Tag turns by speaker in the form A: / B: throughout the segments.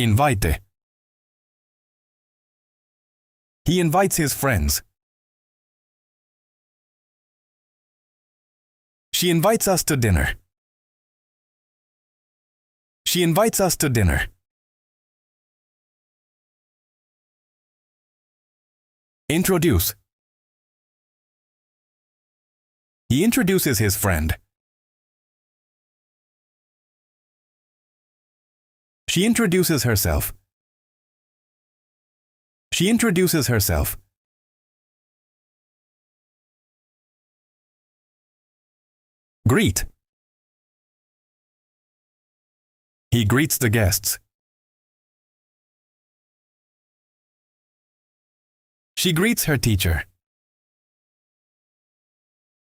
A: Invite. He invites his friends. She invites us to dinner. She invites us to dinner. Introduce. He introduces his friend. She introduces herself. She introduces herself. Greet. He greets the guests. She greets her teacher.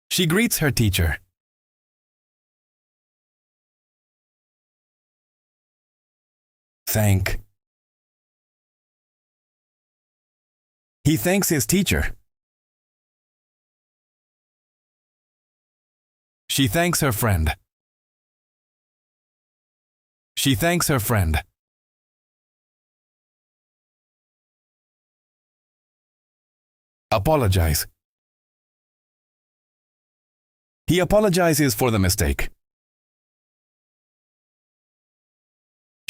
A: She greets her teacher. Thank. He thanks his teacher. She thanks her friend. She thanks her friend. Apologize. He apologizes for the mistake.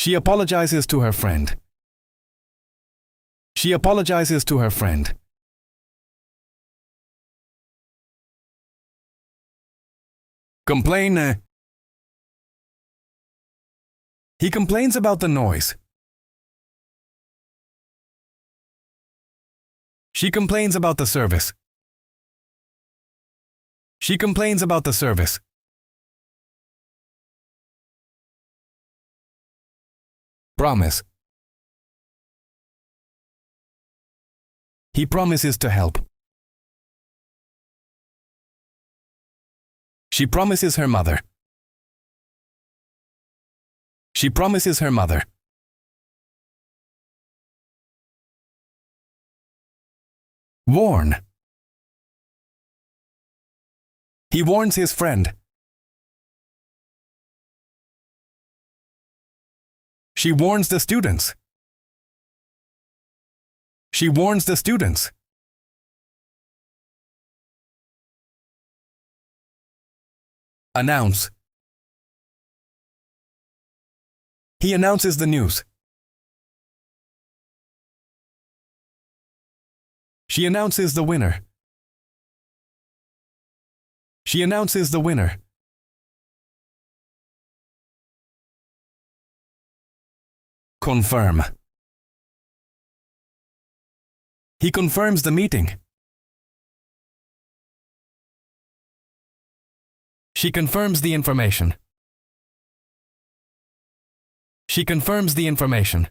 A: She apologizes to her friend. She apologizes to her friend. Complain. He complains about the noise. She complains about the service. She complains about the service. Promise. He promises to help. She promises her mother. She promises her mother. Warn. He warns his friend. She warns the students. She warns the students. Announce. He announces the news. She announces the winner. She announces the winner. Confirm. He confirms the meeting. She confirms the information. She confirms the information.